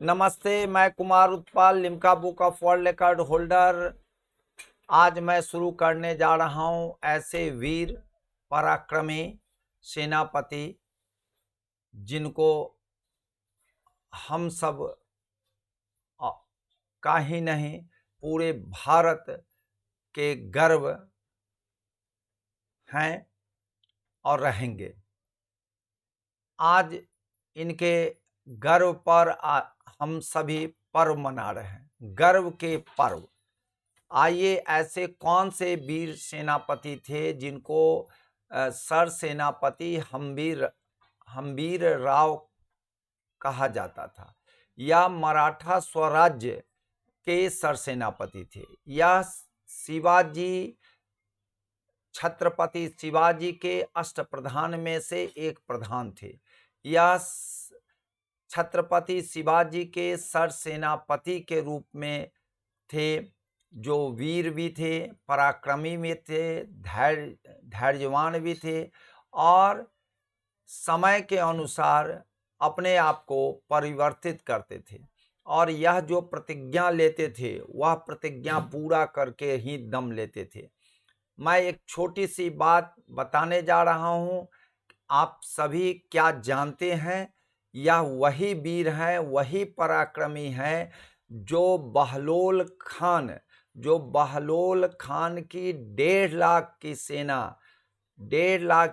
नमस्ते, मैं Kumar Utpal, Limca book of world record holder. आज मैं शुरू करने जा रहा हूं ऐसे वीर पराक्रमी सेनापति जिनको हम सब का ही नहीं पूरे भारत के गर्व हैं और रहेंगे। आज इनके गर्व पर हम सभी पर्व मना रहे हैं, गर्व के पर्व। आइए, ऐसे कौन से वीर सेनापति थे जिनको सर सेनापति हम्बीर राव कहा जाता था, या मराठा स्वराज्य के सर सेनापति थे, या शिवाजी, छत्रपति शिवाजी के अष्टप्रधान में से एक प्रधान थे, या छत्रपति शिवाजी के सर सेनापति के रूप में थे, जो वीर भी थे, पराक्रमी भी थे, धैर्यवान भी थे और समय के अनुसार अपने आप को परिवर्तित करते थे। और यह जो प्रतिज्ञा लेते थे वह प्रतिज्ञा पूरा करके ही दम लेते थे। मैं एक छोटी सी बात बताने जा रहा हूं, आप सभी क्या जानते हैं? यह वही वीर हैं, वही पराक्रमी हैं जो बहलोल खान की 1.5 लाख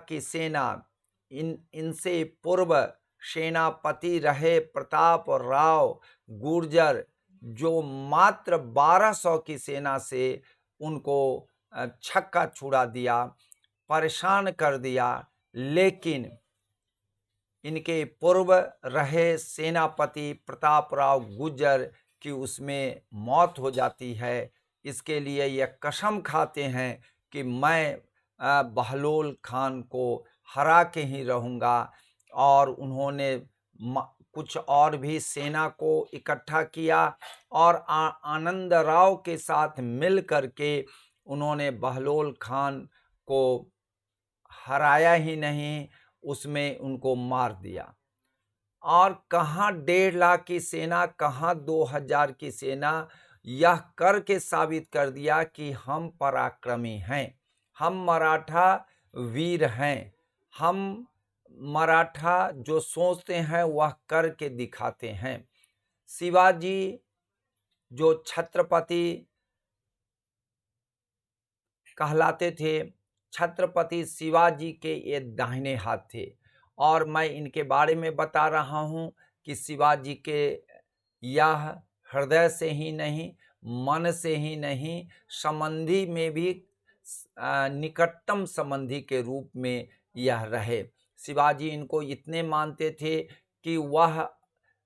की सेना इनसे पूर्व सेनापति रहे प्रताप राव गुर्जर, जो मात्र 1200 की सेना से उनको छक्का छुड़ा दिया, परेशान कर दिया। लेकिन इनके पूर्व रहे सेनापति प्रताप राव गुर्जर की उसमें मौत हो जाती है। इसके लिए यह कसम खाते हैं कि मैं बहलोल खान को हरा के ही रहूँगा। और उन्होंने कुछ और भी सेना को इकट्ठा किया और आनंद राव के साथ मिल करके उन्होंने बहलोल खान को हराया ही नहीं, उसमें उनको मार दिया। और कहाँ 1.5 लाख की सेना, कहाँ 2000 की सेना, यह करके साबित कर दिया कि हम पराक्रमी हैं, हम मराठा वीर हैं, हम मराठा जो सोचते हैं वह करके दिखाते हैं। शिवाजी जो छत्रपति कहलाते थे, छत्रपति शिवाजी के ये दाहिने हाथ थे। और मैं इनके बारे में बता रहा हूँ कि शिवाजी के यह हृदय से ही नहीं, मन से ही नहीं, संबंधी में भी निकटतम संबंधी के रूप में यह रहे। शिवाजी इनको इतने मानते थे कि वह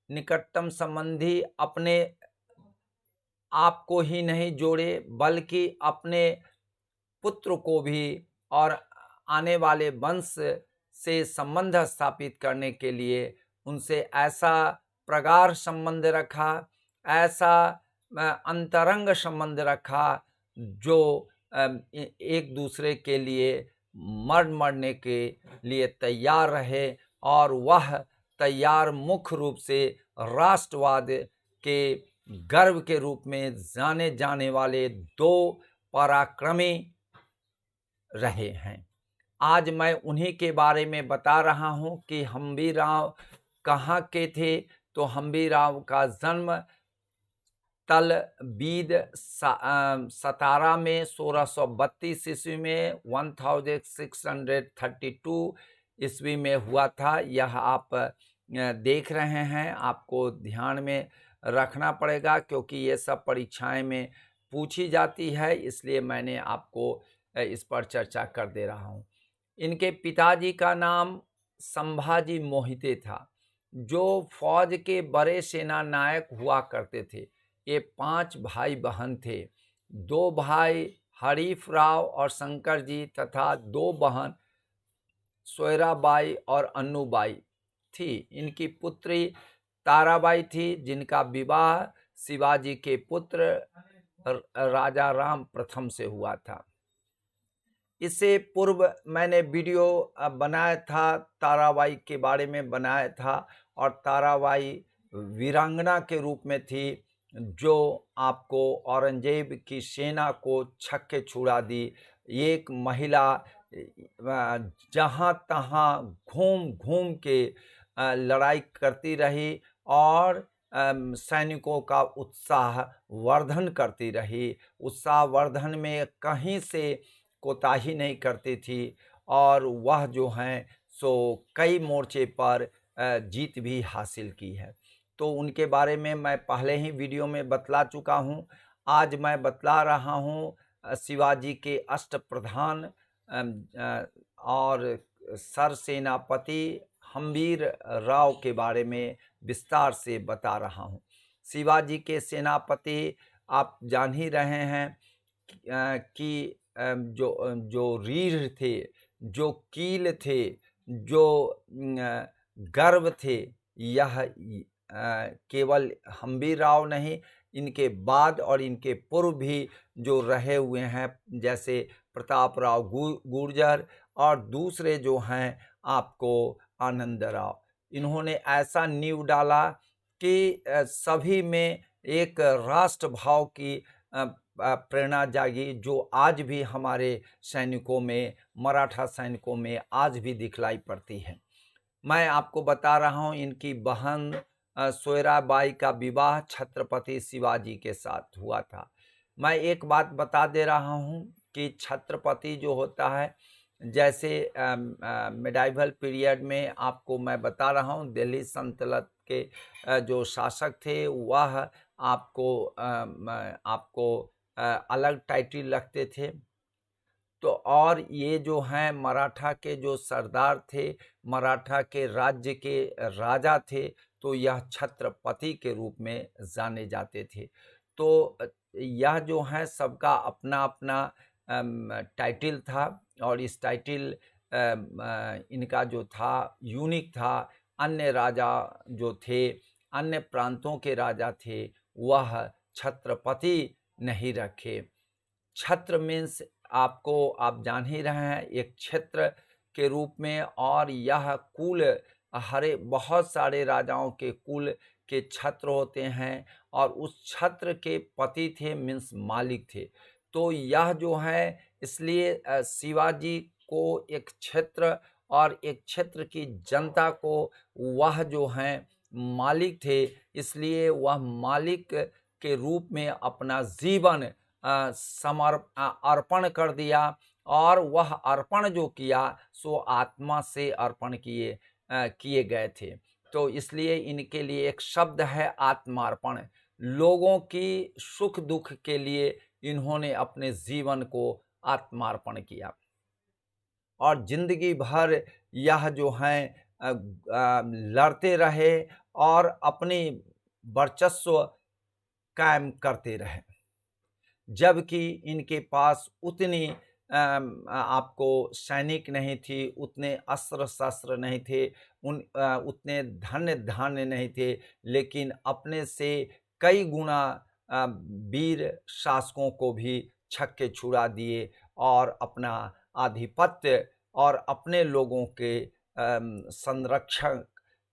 निकटतम संबंधी अपने आप को ही नहीं जोड़े, बल्कि अपने पुत्र को भी और आने वाले वंश से संबंध स्थापित करने के लिए उनसे ऐसा प्रगाढ़ संबंध रखा, ऐसा अंतरंग संबंध रखा, जो एक दूसरे के लिए मरने के लिए तैयार रहे। और वह तैयार मुख्य रूप से राष्ट्रवाद के गर्व के रूप में जाने जाने वाले 2 पराक्रमी रहे हैं। आज मैं उन्हीं के बारे में बता रहा हूं कि हम्बीर राव कहाँ के थे। तो हम्बीर राव का जन्म तलबीद सतारा में 1632 ईस्वी में 1632 ईस्वी में हुआ था। यह आप देख रहे हैं, आपको ध्यान में रखना पड़ेगा क्योंकि ये सब परीक्षाएं में पूछी जाती है, इसलिए मैंने आपको इस पर चर्चा कर दे रहा हूँ। इनके पिताजी का नाम संभाजी मोहिते था, जो फौज के बड़े सेना नायक हुआ करते थे। ये 5 भाई बहन थे, 2 भाई हरीफ राव और शंकर जी तथा 2 बहन सोयराबाई और अन्नूबाई थी। इनकी पुत्री ताराबाई थी, जिनका विवाह शिवाजी के पुत्र राजा राम प्रथम से हुआ था। इससे पूर्व मैंने वीडियो बनाया था, ताराबाई के बारे में बनाया था। और ताराबाई वीरांगना के रूप में थी, जो आपको औरंगजेब की सेना को छक्के छुड़ा दी। एक महिला जहाँ तहाँ घूम घूम के लड़ाई करती रही और सैनिकों का उत्साह वर्धन करती रही। उत्साह वर्धन में कहीं से कोताही नहीं करती थी और वह जो हैं सो कई मोर्चे पर जीत भी हासिल की है। तो उनके बारे में मैं पहले ही वीडियो में बतला चुका हूँ। आज मैं बतला रहा हूँ शिवाजी के अष्टप्रधान और सरसेनापति हम्बीर राव के बारे में विस्तार से बता रहा हूँ। शिवाजी के सेनापति आप जान ही रहे हैं कि जो रीढ़ थे, जो कील थे, जो गर्व थे, यह केवल हम्बीर राव नहीं, इनके बाद और इनके पूर्व भी जो रहे हुए हैं, जैसे प्रताप राव गुर्जर और दूसरे जो हैं आपको आनंद राव, इन्होंने ऐसा नींव डाला कि सभी में एक राष्ट्र भाव की प्रेरणा जागी, जो आज भी हमारे सैनिकों में, मराठा सैनिकों में आज भी दिखलाई पड़ती है। मैं आपको बता रहा हूँ, इनकी बहन सोयराबाई का विवाह छत्रपति शिवाजी के साथ हुआ था। मैं एक बात बता दे रहा हूँ कि छत्रपति जो होता है, जैसे मिडाइवल पीरियड में आपको मैं बता रहा हूँ, दिल्ली सल्तनत के जो शासक थे वह आपको अलग टाइटल रखते थे। तो और ये जो हैं मराठा के जो सरदार थे, मराठा के राज्य के राजा थे, तो यह छत्रपति के रूप में जाने जाते थे। तो यह जो है सबका अपना अपना टाइटल था और इस टाइटल इनका जो था यूनिक था। अन्य राजा जो थे, अन्य प्रांतों के राजा थे, वह छत्रपति नहीं रखे। छत्र मीन्स आपको आप जान ही रहे हैं, एक क्षेत्र के रूप में, और यह कुल हरे बहुत सारे राजाओं के कुल के छत्र होते हैं और उस छत्र के पति थे मीन्स मालिक थे। तो यह जो है, इसलिए शिवाजी को एक क्षेत्र और एक क्षेत्र की जनता को वह जो हैं मालिक थे, इसलिए वह मालिक के रूप में अपना जीवन अर्पण कर दिया और वह अर्पण जो किया सो आत्मा से अर्पण किए गए थे। तो इसलिए इनके लिए एक शब्द है आत्मार्पण। लोगों की सुख दुख के लिए इन्होंने अपने जीवन को आत्मार्पण किया और जिंदगी भर यह जो हैं लड़ते रहे और अपनी वर्चस्व कायम करते रहे। जबकि इनके पास उतनी आपको सैनिक नहीं थी, उतने अस्त्र शस्त्र नहीं थे, उतने धन धान्य नहीं थे, लेकिन अपने से कई गुना वीर शासकों को भी छक्के छुड़ा दिए और अपना आधिपत्य और अपने लोगों के संरक्षक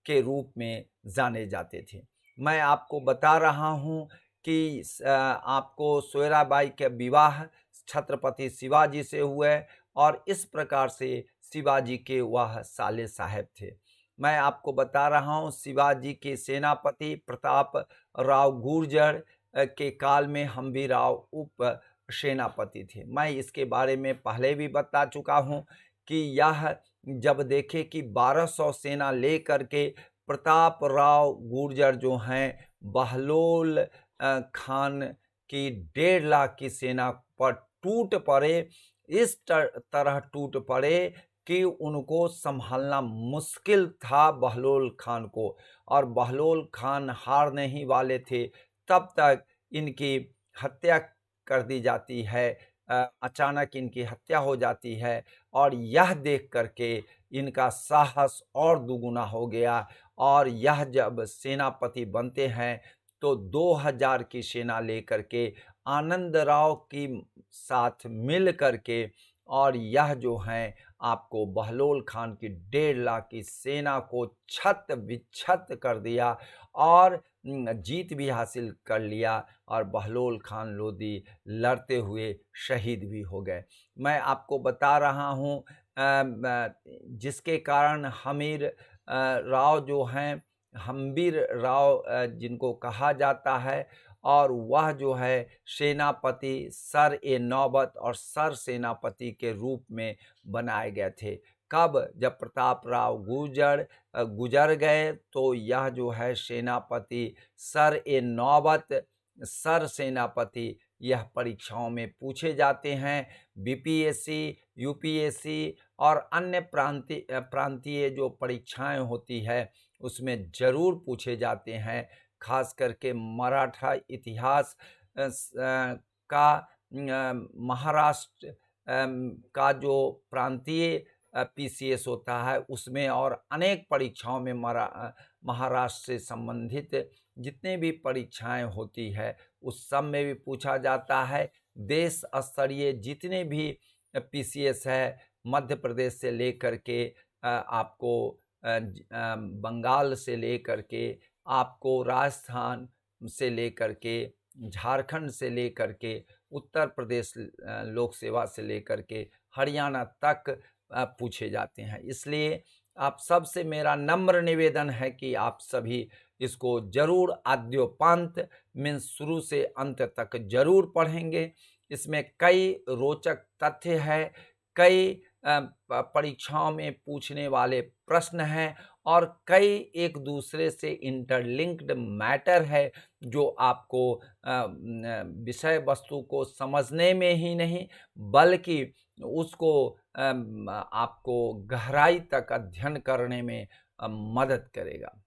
के रूप में जाने जाते थे। मैं आपको बता रहा हूँ कि आपको सोयराबाई के विवाह छत्रपति शिवाजी से हुए और इस प्रकार से शिवाजी के वह साले साहब थे। मैं आपको बता रहा हूँ, शिवाजी के सेनापति प्रताप राव गुर्जर के काल में हम्बीर राव उप सेनापति थे। मैं इसके बारे में पहले भी बता चुका हूँ कि यह जब देखे कि 1200 सेना लेकर के प्रताप राव गुर्जर जो हैं बहलोल खान की 1.5 लाख की सेना पर टूट पड़े, इस तरह टूट पड़े कि उनको संभालना मुश्किल था बहलोल खान को, और बहलोल खान हारने ही वाले थे। तब तक इनकी हत्या कर दी जाती है, अचानक इनकी हत्या हो जाती है और यह देख करके इनका साहस और दुगुना हो गया और यह जब सेनापति बनते हैं तो 2000 की सेना लेकर के आनंद राव की साथ मिल करके और यह जो है आपको बहलोल खान की 1.5 लाख की सेना को छत विच्छत कर दिया और जीत भी हासिल कर लिया और बहलोल खान लोदी लड़ते हुए शहीद भी हो गए। मैं आपको बता रहा हूँ जिसके कारण हमीर राव जो हैं, हम्बीर राव जिनको कहा जाता है, और वह जो है सेनापति सर-ए-नौबत और सर सेनापति के रूप में बनाए गए थे। कब? जब प्रताप राव गुजर गए तो यह जो है सेनापति सर-ए-नौबत, सर सेनापति, यह परीक्षाओं में पूछे जाते हैं। बीपीएससी, यूपीएससी और अन्य प्रांतीय जो परीक्षाएं होती है उसमें जरूर पूछे जाते हैं। खास करके मराठा इतिहास का महाराष्ट्र का जो प्रांतीय पीसीएस होता है उसमें और अनेक परीक्षाओं में महाराष्ट्र से संबंधित जितने भी परीक्षाएं होती है उस सब में भी पूछा जाता है। देश स्तरीय जितने भी पीसीएस है, मध्य प्रदेश से लेकर के आपको बंगाल से लेकर के आपको राजस्थान से लेकर के झारखंड से लेकर के उत्तर प्रदेश लोक सेवा से लेकर के हरियाणा तक पूछे जाते हैं। इसलिए आप सबसे मेरा नम्र निवेदन है कि आप सभी इसको जरूर आद्योपांत में शुरू से अंत तक जरूर पढ़ेंगे। इसमें कई रोचक तथ्य है, कई परीक्षाओं में पूछने वाले प्रश्न हैं और कई एक दूसरे से इंटरलिंक्ड मैटर है जो आपको विषय वस्तु को समझने में ही नहीं बल्कि उसको आपको गहराई तक अध्ययन करने में मदद करेगा।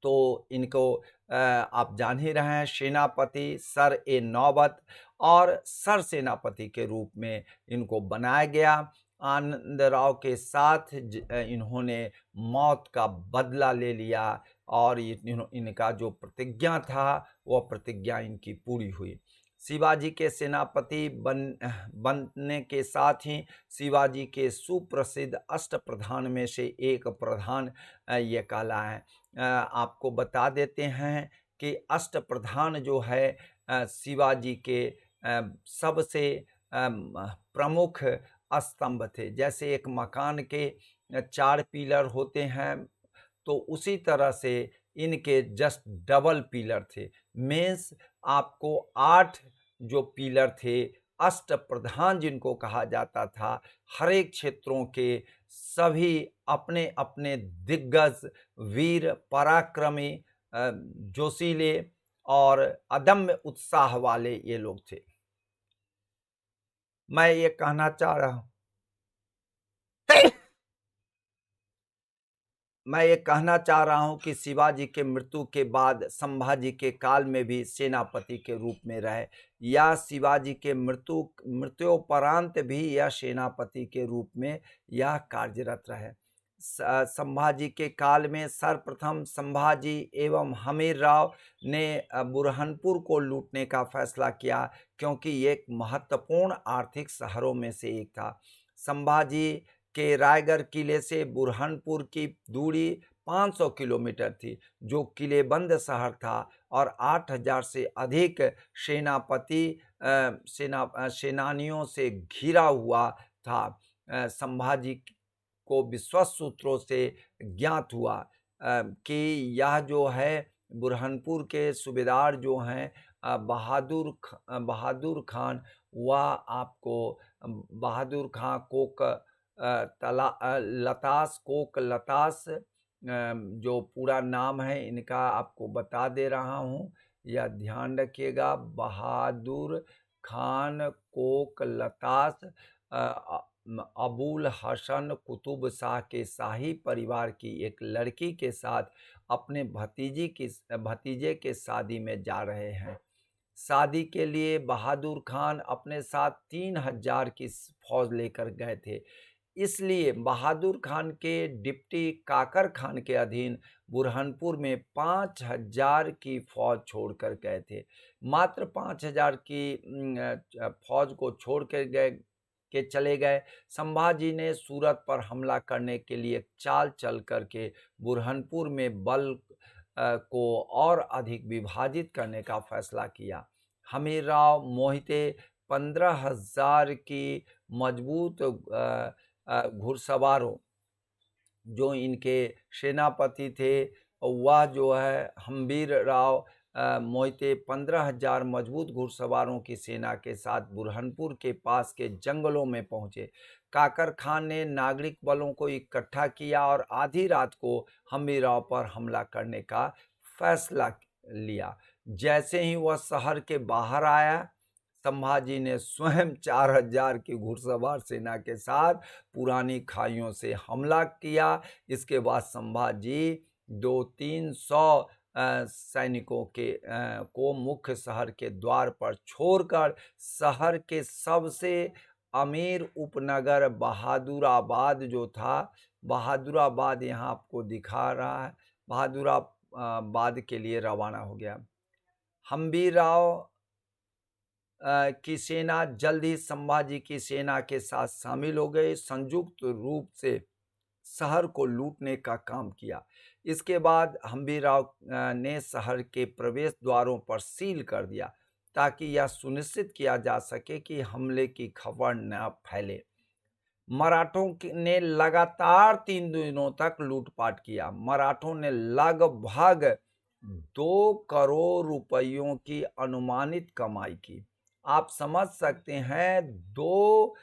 तो इनको आप जान ही रहे हैं, सेनापति सर-ए-नौबत और सर सेनापति के रूप में इनको बनाया गया। आनंदराव के साथ इन्होंने मौत का बदला ले लिया और इनका जो प्रतिज्ञा था वह प्रतिज्ञा इनकी पूरी हुई। शिवाजी के सेनापति बनने के साथ ही शिवाजी के सुप्रसिद्ध अष्टप्रधान में से एक प्रधान ये कहलाए। आपको बता देते हैं कि अष्टप्रधान जो है शिवाजी के सबसे प्रमुख स्तंभ थे। जैसे एक मकान के 4 पिलर होते हैं तो उसी तरह से इनके जस्ट डबल पिलर थे। मीन्स आपको 8 जो पिलर थे, अष्टप्रधान जिनको कहा जाता था, हर एक क्षेत्रों के सभी अपने अपने दिग्गज, वीर, पराक्रमी, जोशीले और अदम्य उत्साह वाले ये लोग थे। मैं ये कहना चाह रहा हूं कि शिवाजी के मृत्यु के बाद संभाजी के काल में भी सेनापति के रूप में रहे या शिवाजी के मृत्योपरांत भी यह सेनापति के रूप में यह कार्यरत रहे। संभाजी के काल में सर्वप्रथम संभाजी एवं हमीर राव ने बुरहानपुर को लूटने का फैसला किया क्योंकि ये एक महत्वपूर्ण आर्थिक शहरों में से एक था। संभाजी के रायगढ़ किले से बुरहानपुर की दूरी 500 किलोमीटर थी, जो किलेबंद शहर था और 8000 से अधिक सेनानियों से घिरा हुआ था। संभाजी को विश्वस्त सूत्रों से ज्ञात हुआ कि यह जो है बुरहानपुर के सूबेदार जो हैं बहादुर खान, वह आपको बहादुर खां कोक लतास जो पूरा नाम है इनका आपको बता दे रहा हूँ, यह ध्यान रखिएगा। बहादुर खान कोक लतास अबुल हसन कुतुब शाह के शाही परिवार की एक लड़की के साथ अपने भतीजे के शादी में जा रहे हैं। शादी के लिए बहादुर खान अपने साथ 3000 की फौज लेकर गए थे। इसलिए बहादुर खान के डिप्टी काकर खान के अधीन बुरहानपुर में 5000 की फौज छोड़कर गए थे। मात्र 5000 की फौज को छोड़ कर गए के चले गए। संभाजी ने सूरत पर हमला करने के लिए चाल चल करके बुरहानपुर में बल को और अधिक विभाजित करने का फैसला किया। हमीरराव मोहिते 15,000 की मजबूत घुड़सवारों, जो इनके सेनापति थे, वह जो है हम्बीरराव मोहिते 15,000 मजबूत घुड़सवारों की सेना के साथ बुरहानपुर के पास के जंगलों में पहुंचे। काकर खान ने नागरिक बलों को इकट्ठा किया और आधी रात को हम्बीरराव पर हमला करने का फैसला लिया। जैसे ही वह शहर के बाहर आया, संभाजी ने स्वयं 4,000 की घुड़सवार सेना के साथ पुरानी खाइयों से हमला किया। इसके बाद संभाजी 200-300 सैनिकों को मुख्य शहर के द्वार पर छोड़कर शहर के सबसे अमीर उपनगर बहादुराबाद जो था, बहादुराबाद यहाँ आपको दिखा रहा है, बहादुराबाद के लिए रवाना हो गया। हम्बीरराव की सेना जल्द ही संभाजी की सेना के साथ शामिल हो गई, संयुक्त रूप से शहर को लूटने का काम किया। इसके बाद हम्बीरराव ने शहर के प्रवेश द्वारों पर सील कर दिया ताकि यह सुनिश्चित किया जा सके कि हमले की खबर न फैले। मराठों ने लगातार 3 दिनों तक लूटपाट किया। मराठों ने लगभग 2 करोड़ रुपयों की अनुमानित कमाई की। आप समझ सकते हैं 2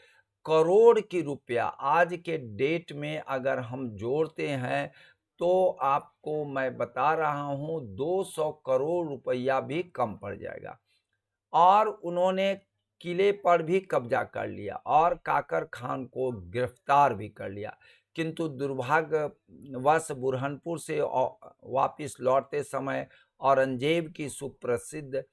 करोड़ की रुपया आज के डेट में अगर हम जोड़ते हैं तो आपको मैं बता रहा हूं 200 करोड़ रुपया भी कम पड़ जाएगा। और उन्होंने किले पर भी कब्जा कर लिया और काकर खान को गिरफ्तार भी कर लिया। किंतु दुर्भाग्यवश बुरहानपुर से वापस लौटते समय औरंगजेब की सुप्रसिद्ध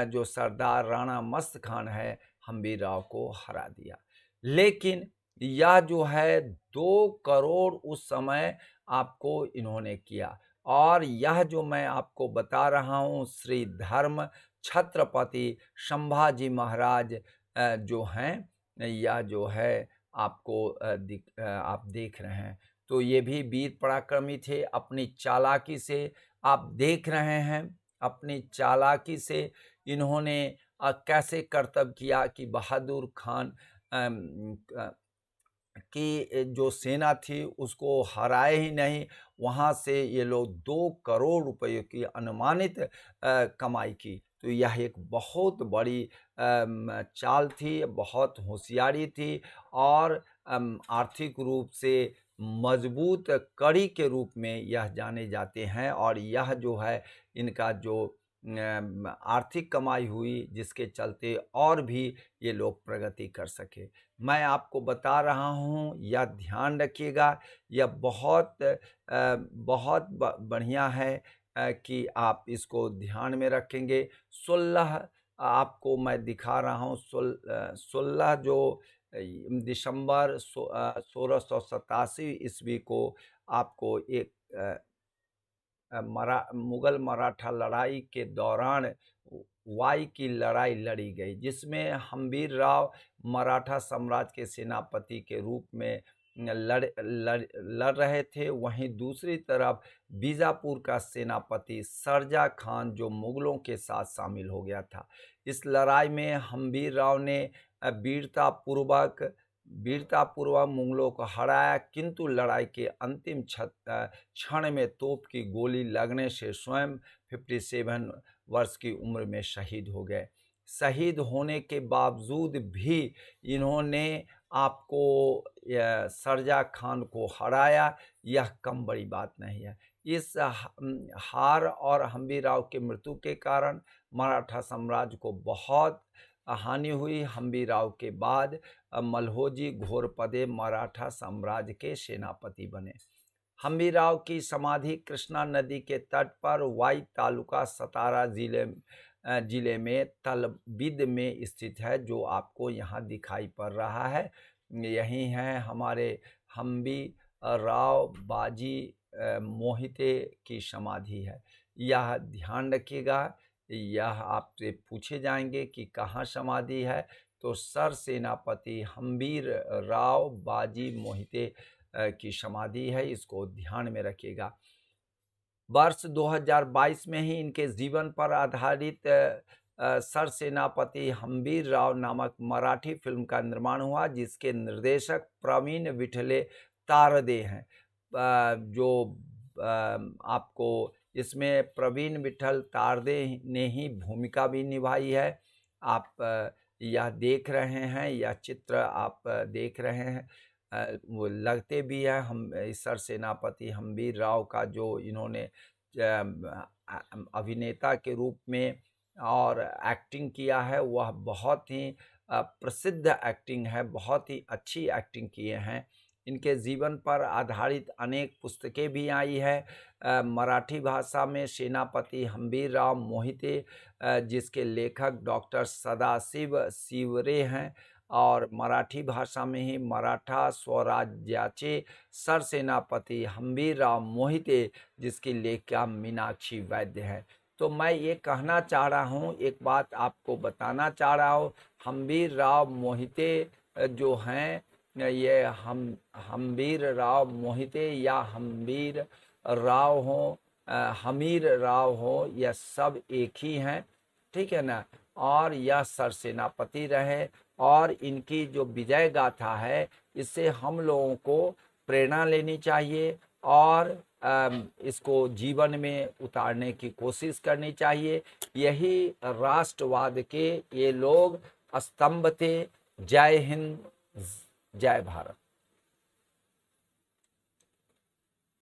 जो सरदार राणा मस्त खान है, हम्बीरराव को हरा दिया। लेकिन यह जो है 2 करोड़ उस समय आपको इन्होंने किया। और यह जो मैं आपको बता रहा हूँ श्री धर्म छत्रपति संभाजी महाराज जो हैं, यह जो है आपको आप देख रहे हैं, तो ये भी वीर पराक्रमी थे। अपनी चालाकी से आप देख रहे हैं, अपनी चालाकी से इन्होंने कैसे करतब किया कि बहादुर खान की जो सेना थी उसको हराए ही नहीं, वहाँ से ये लोग 2 करोड़ रुपए की अनुमानित कमाई की। तो यह एक बहुत बड़ी चाल थी, बहुत होशियारी थी और आर्थिक रूप से मजबूत कड़ी के रूप में यह जाने जाते हैं। और यह जो है इनका जो आर्थिक कमाई हुई, जिसके चलते और भी ये लोग प्रगति कर सके। मैं आपको बता रहा हूँ, यह ध्यान रखिएगा, यह बहुत बढ़िया है कि आप इसको ध्यान में रखेंगे। 16 आपको मैं दिखा रहा हूँ, 16 जो दिसंबर 1687 ईस्वी को आपको एक मुगल मराठा लड़ाई के दौरान वाई की लड़ाई लड़ी गई, जिसमें हम्बीरराव मराठा साम्राज्य के सेनापति के रूप में लड़ रहे थे। वहीं दूसरी तरफ बीजापुर का सेनापति सरजा खान जो मुगलों के साथ शामिल हो गया था। इस लड़ाई में हम्बीरराव ने वीरतापूर्वक मुगलों को हराया, किंतु लड़ाई के अंतिम क्षण में तोप की गोली लगने से स्वयं 57 वर्ष की उम्र में शहीद हो गए। शहीद होने के बावजूद भी इन्होंने आपको सरजा खान को हराया, यह कम बड़ी बात नहीं है। इस हार और हम्बीरराव के मृत्यु के कारण मराठा साम्राज्य को बहुत हानि हुई। हम्बीरराव के बाद मल्होजी घोरपदे मराठा साम्राज्य के सेनापति बने। हम्बीरराव की समाधि कृष्णा नदी के तट पर वाई तालुका सतारा जिले में तलबिद में स्थित है, जो आपको यहाँ दिखाई पड़ रहा है। यही है हमारे हम्बीरराव बाजी मोहिते की समाधि है। यह ध्यान रखिएगा, यह आपसे पूछे जाएंगे कि कहाँ समाधि है, तो सर सेनापति हम्बीर राव बाजी मोहिते की समाधि है, इसको ध्यान में रखिएगा। वर्ष 2022 में ही इनके जीवन पर आधारित सर सेनापति हम्बीर राव नामक मराठी फिल्म का निर्माण हुआ, जिसके निर्देशक प्रवीण विठले तारदे हैं। जो आपको इसमें प्रवीण विठल तारदे ने ही भूमिका भी निभाई है। आप यह देख रहे हैं, यह चित्र आप देख रहे हैं, वो लगते भी हैं हम सर सेनापति हम्बीर राव का, जो इन्होंने अभिनेता के रूप में और एक्टिंग किया है, वह बहुत ही प्रसिद्ध एक्टिंग है, बहुत ही अच्छी एक्टिंग किए हैं। इनके जीवन पर आधारित अनेक पुस्तकें भी आई है मराठी भाषा में। सेनापति हम्बीर राव मोहिते जिसके लेखक डॉक्टर सदाशिव शिवरे हैं, और मराठी भाषा में ही मराठा स्वराज्याचे सरसेनापति हम्बीर राव मोहिते जिसकी लेखिका मीनाक्षी वैद्य है। तो मैं ये कहना चाह रहा हूँ, एक बात आपको बताना चाह रहा हूँ, हम्बीर राव मोहिते जो हैं, ये हम्बीर राव मोहिते या हम्बीर राव हो, हमीर राव हो, यह सब एक ही हैं, ठीक है ना। और यह सरसेनापति रहे, और इनकी जो विजय गाथा है, इससे हम लोगों को प्रेरणा लेनी चाहिए और इसको जीवन में उतारने की कोशिश करनी चाहिए। यही राष्ट्रवाद के ये लोग स्तंभ थे। जय हिंद, जय भारत।